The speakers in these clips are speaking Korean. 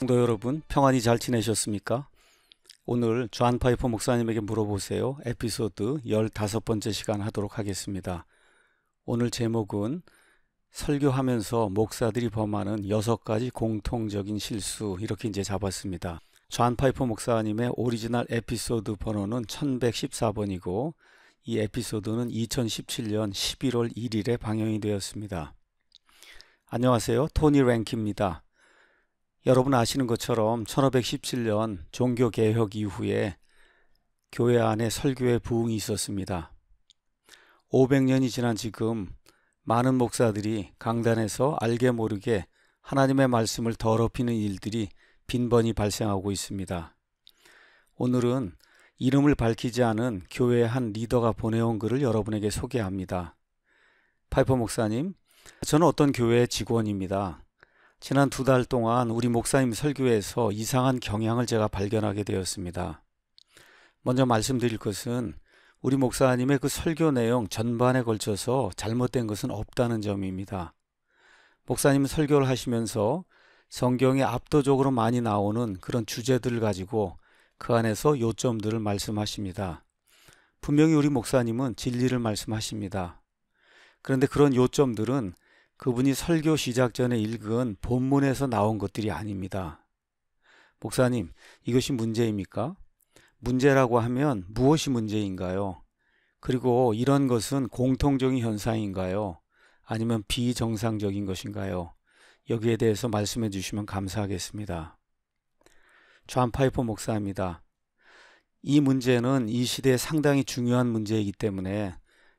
성도 여러분, 평안히 잘 지내셨습니까? 오늘 존 파이퍼 목사님에게 물어보세요. 에피소드 15번째 시간 하도록 하겠습니다. 오늘 제목은 설교하면서 목사들이 범하는 6가지 공통적인 실수, 이렇게 이제 잡았습니다. 존 파이퍼 목사님의 오리지널 에피소드 번호는 1114번이고 이 에피소드는 2017년 11월 1일에 방영이 되었습니다. 안녕하세요. 토니 랭키입니다. 여러분 아시는 것처럼 1517년 종교개혁 이후에 교회 안에 설교의 부흥이 있었습니다. 500년이 지난 지금 많은 목사들이 강단에서 알게 모르게 하나님의 말씀을 더럽히는 일들이 빈번히 발생하고 있습니다. 오늘은 이름을 밝히지 않은 교회의 한 리더가 보내온 글을 여러분에게 소개합니다. 파이퍼 목사님, 저는 어떤 교회의 직원입니다. 지난 2달 동안 우리 목사님 설교에서 이상한 경향을 제가 발견하게 되었습니다. 먼저 말씀드릴 것은 우리 목사님의 그 설교 내용 전반에 걸쳐서 잘못된 것은 없다는 점입니다. 목사님 설교를 하시면서 성경에 압도적으로 많이 나오는 그런 주제들을 가지고 그 안에서 요점들을 말씀하십니다. 분명히 우리 목사님은 진리를 말씀하십니다. 그런데 그런 요점들은 그분이 설교 시작 전에 읽은 본문에서 나온 것들이 아닙니다. 목사님, 이것이 문제입니까? 문제라고 하면 무엇이 문제인가요? 그리고 이런 것은 공통적인 현상인가요? 아니면 비정상적인 것인가요? 여기에 대해서 말씀해 주시면 감사하겠습니다. 존 파이퍼 목사입니다. 이 문제는 이 시대에 상당히 중요한 문제이기 때문에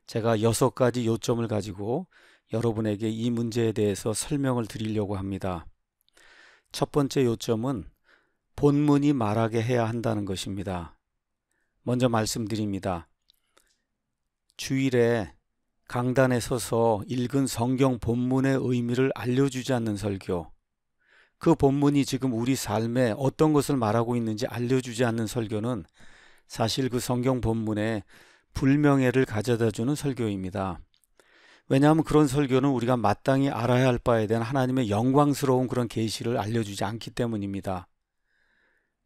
제가 6가지 요점을 가지고 여러분에게 이 문제에 대해서 설명을 드리려고 합니다. 첫 번째 요점은 본문이 말하게 해야 한다는 것입니다. 먼저 말씀드립니다. 주일에 강단에 서서 읽은 성경 본문의 의미를 알려주지 않는 설교, 그 본문이 지금 우리 삶에 어떤 것을 말하고 있는지 알려주지 않는 설교는 사실 그 성경 본문에 불명예를 가져다주는 설교입니다. 왜냐하면 그런 설교는 우리가 마땅히 알아야 할 바에 대한 하나님의 영광스러운 그런 계시를 알려주지 않기 때문입니다.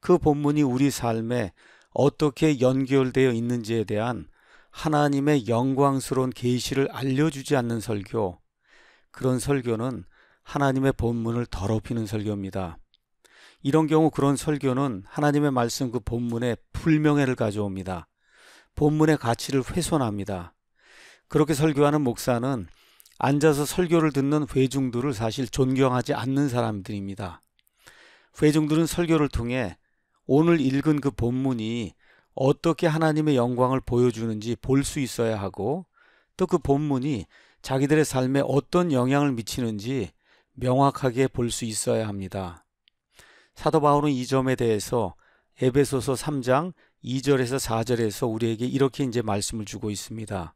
그 본문이 우리 삶에 어떻게 연결되어 있는지에 대한 하나님의 영광스러운 계시를 알려주지 않는 설교, 그런 설교는 하나님의 본문을 더럽히는 설교입니다. 이런 경우 그런 설교는 하나님의 말씀 그 본문에 불명예를 가져옵니다. 본문의 가치를 훼손합니다. 그렇게 설교하는 목사는 앉아서 설교를 듣는 회중들을 사실 존경하지 않는 사람들입니다. 회중들은 설교를 통해 오늘 읽은 그 본문이 어떻게 하나님의 영광을 보여주는지 볼 수 있어야 하고, 또 그 본문이 자기들의 삶에 어떤 영향을 미치는지 명확하게 볼 수 있어야 합니다. 사도 바울은 이 점에 대해서 에베소서 3장 2절에서 4절에서 우리에게 이렇게 이제 말씀을 주고 있습니다.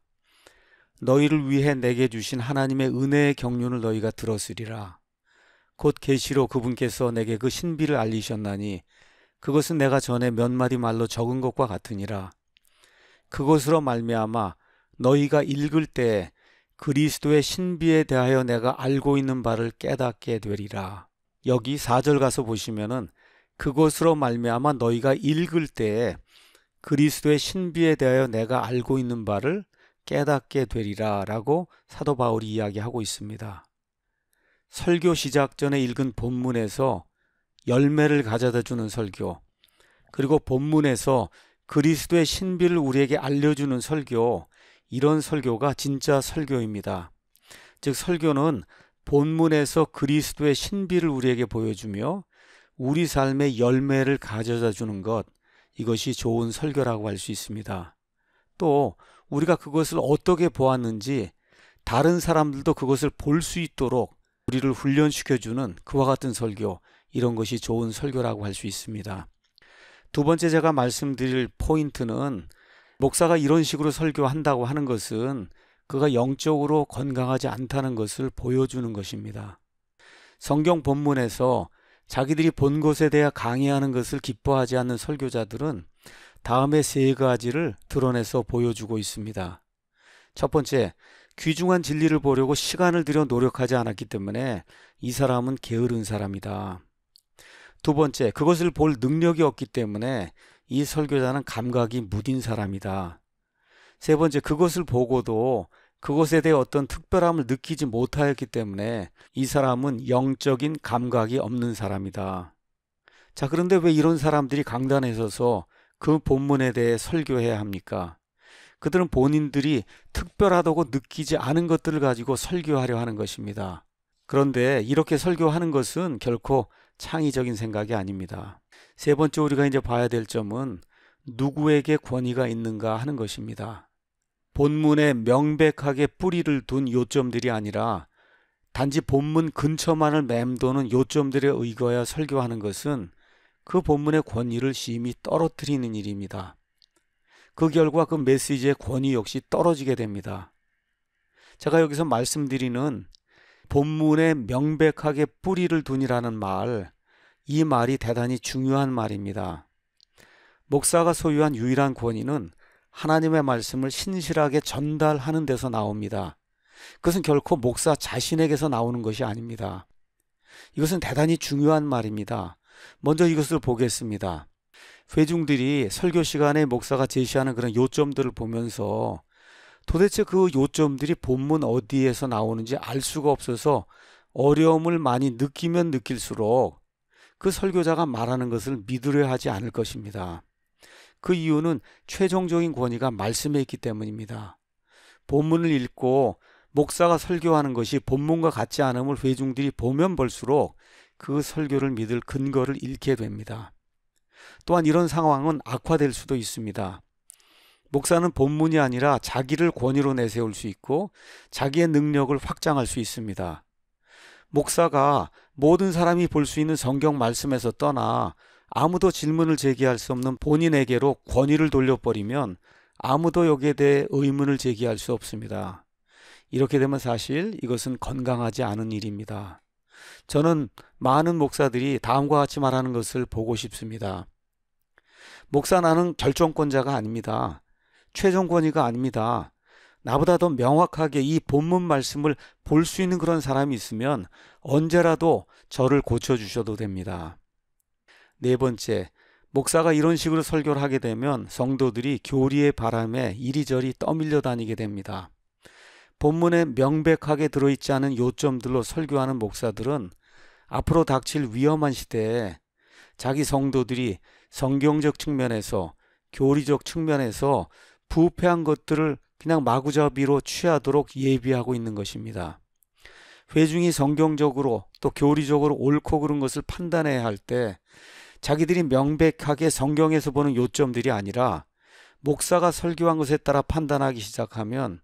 너희를 위해 내게 주신 하나님의 은혜의 경륜을 너희가 들었으리라. 곧 계시로 그분께서 내게 그 신비를 알리셨나니 그것은 내가 전에 몇 마디 말로 적은 것과 같으니라. 그것으로 말미암아 너희가 읽을 때 그리스도의 신비에 대하여 내가 알고 있는 바를 깨닫게 되리라. 여기 4절 가서 보시면은 그것으로 말미암아 너희가 읽을 때 그리스도의 신비에 대하여 내가 알고 있는 바를 깨닫게 되리라 라고 사도 바울이 이야기하고 있습니다. 설교 시작 전에 읽은 본문에서 열매를 가져다 주는 설교, 그리고 본문에서 그리스도의 신비를 우리에게 알려주는 설교, 이런 설교가 진짜 설교입니다. 즉 설교는 본문에서 그리스도의 신비를 우리에게 보여주며 우리 삶의 열매를 가져다 주는 것, 이것이 좋은 설교라고 할 수 있습니다. 또 우리가 그것을 어떻게 보았는지 다른 사람들도 그것을 볼 수 있도록 우리를 훈련시켜주는 그와 같은 설교, 이런 것이 좋은 설교라고 할 수 있습니다. 두 번째 제가 말씀드릴 포인트는 목사가 이런 식으로 설교한다고 하는 것은 그가 영적으로 건강하지 않다는 것을 보여주는 것입니다. 성경 본문에서 자기들이 본 것에 대해 강의하는 것을 기뻐하지 않는 설교자들은 다음에 3가지를 드러내서 보여주고 있습니다. 첫 번째, 귀중한 진리를 보려고 시간을 들여 노력하지 않았기 때문에 이 사람은 게으른 사람이다. 두 번째, 그것을 볼 능력이 없기 때문에 이 설교자는 감각이 무딘 사람이다. 세 번째, 그것을 보고도 그것에 대해 어떤 특별함을 느끼지 못하였기 때문에 이 사람은 영적인 감각이 없는 사람이다. 자, 그런데 왜 이런 사람들이 강단에 서서 그 본문에 대해 설교해야 합니까? 그들은 본인들이 특별하다고 느끼지 않은 것들을 가지고 설교하려 하는 것입니다. 그런데 이렇게 설교하는 것은 결코 창의적인 생각이 아닙니다. 세 번째, 우리가 이제 봐야 될 점은 누구에게 권위가 있는가 하는 것입니다. 본문에 명백하게 뿌리를 둔 요점들이 아니라 단지 본문 근처만을 맴도는 요점들에 의거하여 설교하는 것은 그 본문의 권위를 심히 떨어뜨리는 일입니다. 그 결과 그 메시지의 권위 역시 떨어지게 됩니다. 제가 여기서 말씀드리는 본문에 명백하게 뿌리를 둔이라는 말, 이 말이 대단히 중요한 말입니다. 목사가 소유한 유일한 권위는 하나님의 말씀을 신실하게 전달하는 데서 나옵니다. 그것은 결코 목사 자신에게서 나오는 것이 아닙니다. 이것은 대단히 중요한 말입니다. 먼저 이것을 보겠습니다. 회중들이 설교 시간에 목사가 제시하는 그런 요점들을 보면서 도대체 그 요점들이 본문 어디에서 나오는지 알 수가 없어서 어려움을 많이 느끼면 느낄수록 그 설교자가 말하는 것을 믿으려 하지 않을 것입니다. 그 이유는 최종적인 권위가 말씀에 있기 때문입니다. 본문을 읽고 목사가 설교하는 것이 본문과 같지 않음을 회중들이 보면 볼수록 그 설교를 믿을 근거를 잃게 됩니다. 또한 이런 상황은 악화될 수도 있습니다. 목사는 본문이 아니라 자기를 권위로 내세울 수 있고 자기의 능력을 확장할 수 있습니다. 목사가 모든 사람이 볼 수 있는 성경 말씀에서 떠나 아무도 질문을 제기할 수 없는 본인에게로 권위를 돌려버리면 아무도 여기에 대해 의문을 제기할 수 없습니다. 이렇게 되면 사실 이것은 건강하지 않은 일입니다. 저는 많은 목사들이 다음과 같이 말하는 것을 보고 싶습니다. 목사, 나는 결정권자가 아닙니다. 최종 권위가 아닙니다. 나보다 더 명확하게 이 본문 말씀을 볼 수 있는 그런 사람이 있으면 언제라도 저를 고쳐주셔도 됩니다. 네 번째, 목사가 이런 식으로 설교를 하게 되면 성도들이 교리의 바람에 이리저리 떠밀려 다니게 됩니다. 본문에 명백하게 들어있지 않은 요점들로 설교하는 목사들은 앞으로 닥칠 위험한 시대에 자기 성도들이 성경적 측면에서, 교리적 측면에서 부패한 것들을 그냥 마구잡이로 취하도록 예비하고 있는 것입니다. 회중이 성경적으로 또 교리적으로 옳고 그른 것을 판단해야 할 때 자기들이 명백하게 성경에서 보는 요점들이 아니라 목사가 설교한 것에 따라 판단하기 시작하면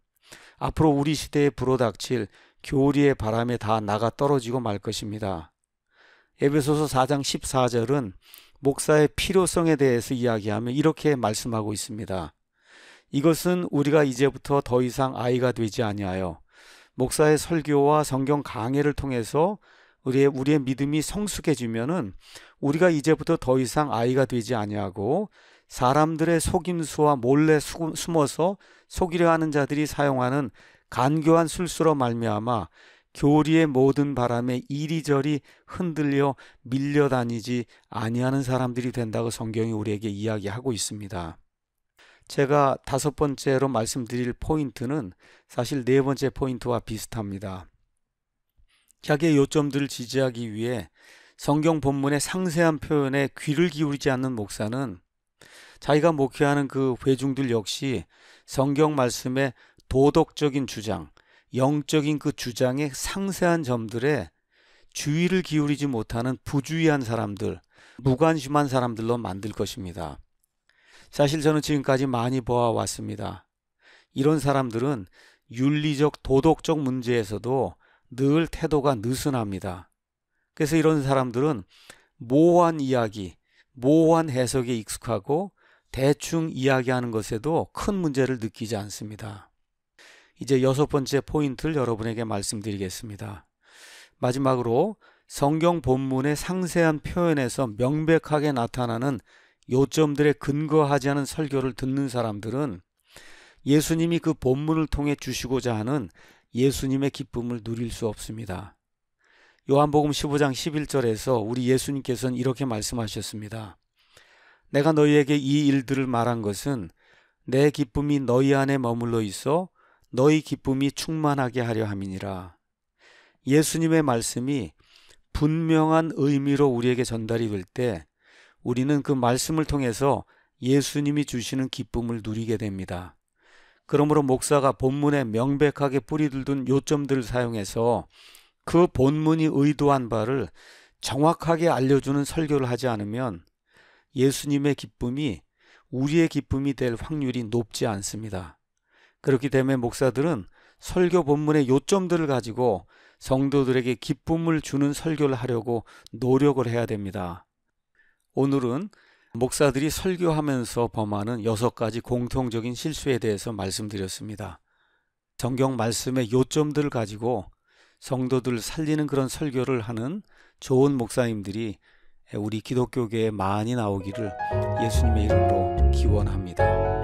앞으로 우리 시대에 불어닥칠 교리의 바람에 다 나가 떨어지고 말 것입니다. 에베소서 4장 14절은 목사의 필요성에 대해서 이야기하며 이렇게 말씀하고 있습니다. 이것은 우리가 이제부터 더 이상 아이가 되지 아니하여 목사의 설교와 성경 강해를 통해서 우리의 믿음이 성숙해지면은 우리가 이제부터 더 이상 아이가 되지 아니하고 사람들의 속임수와 몰래 숨어서 속이려 하는 자들이 사용하는 간교한 술수로 말미암아 교리의 모든 바람에 이리저리 흔들려 밀려다니지 아니하는 사람들이 된다고 성경이 우리에게 이야기하고 있습니다. 제가 다섯 번째로 말씀드릴 포인트는 사실 네 번째 포인트와 비슷합니다. 자기의 요점들을 지지하기 위해 성경 본문의 상세한 표현에 귀를 기울이지 않는 목사는 자기가 목회하는 그 회중들 역시 성경 말씀의 도덕적인 주장, 영적인 그 주장의 상세한 점들에 주의를 기울이지 못하는 부주의한 사람들, 무관심한 사람들로 만들 것입니다. 사실 저는 지금까지 많이 보아왔습니다. 이런 사람들은 윤리적, 도덕적 문제에서도 늘 태도가 느슨합니다. 그래서 이런 사람들은 모호한 이야기, 모호한 해석에 익숙하고 대충 이야기하는 것에도 큰 문제를 느끼지 않습니다. 이제 여섯 번째 포인트를 여러분에게 말씀드리겠습니다. 마지막으로 성경 본문의 상세한 표현에서 명백하게 나타나는 요점들에 근거하지 않은 설교를 듣는 사람들은 예수님이 그 본문을 통해 주시고자 하는 예수님의 기쁨을 누릴 수 없습니다. 요한복음 15장 11절에서 우리 예수님께서는 이렇게 말씀하셨습니다. 내가 너희에게 이 일들을 말한 것은 내 기쁨이 너희 안에 머물러 있어 너희 기쁨이 충만하게 하려 함이니라. 예수님의 말씀이 분명한 의미로 우리에게 전달이 될 때 우리는 그 말씀을 통해서 예수님이 주시는 기쁨을 누리게 됩니다. 그러므로 목사가 본문에 명백하게 뿌리들둔 요점들을 사용해서 그 본문이 의도한 바를 정확하게 알려주는 설교를 하지 않으면 예수님의 기쁨이 우리의 기쁨이 될 확률이 높지 않습니다. 그렇기 때문에 목사들은 설교 본문의 요점들을 가지고 성도들에게 기쁨을 주는 설교를 하려고 노력을 해야 됩니다. 오늘은 목사들이 설교하면서 범하는 6가지 공통적인 실수에 대해서 말씀드렸습니다. 성경 말씀의 요점들을 가지고 성도들을 살리는 그런 설교를 하는 좋은 목사님들이 우리 기독교계에 많이 나오기를 예수님의 이름으로 기원합니다.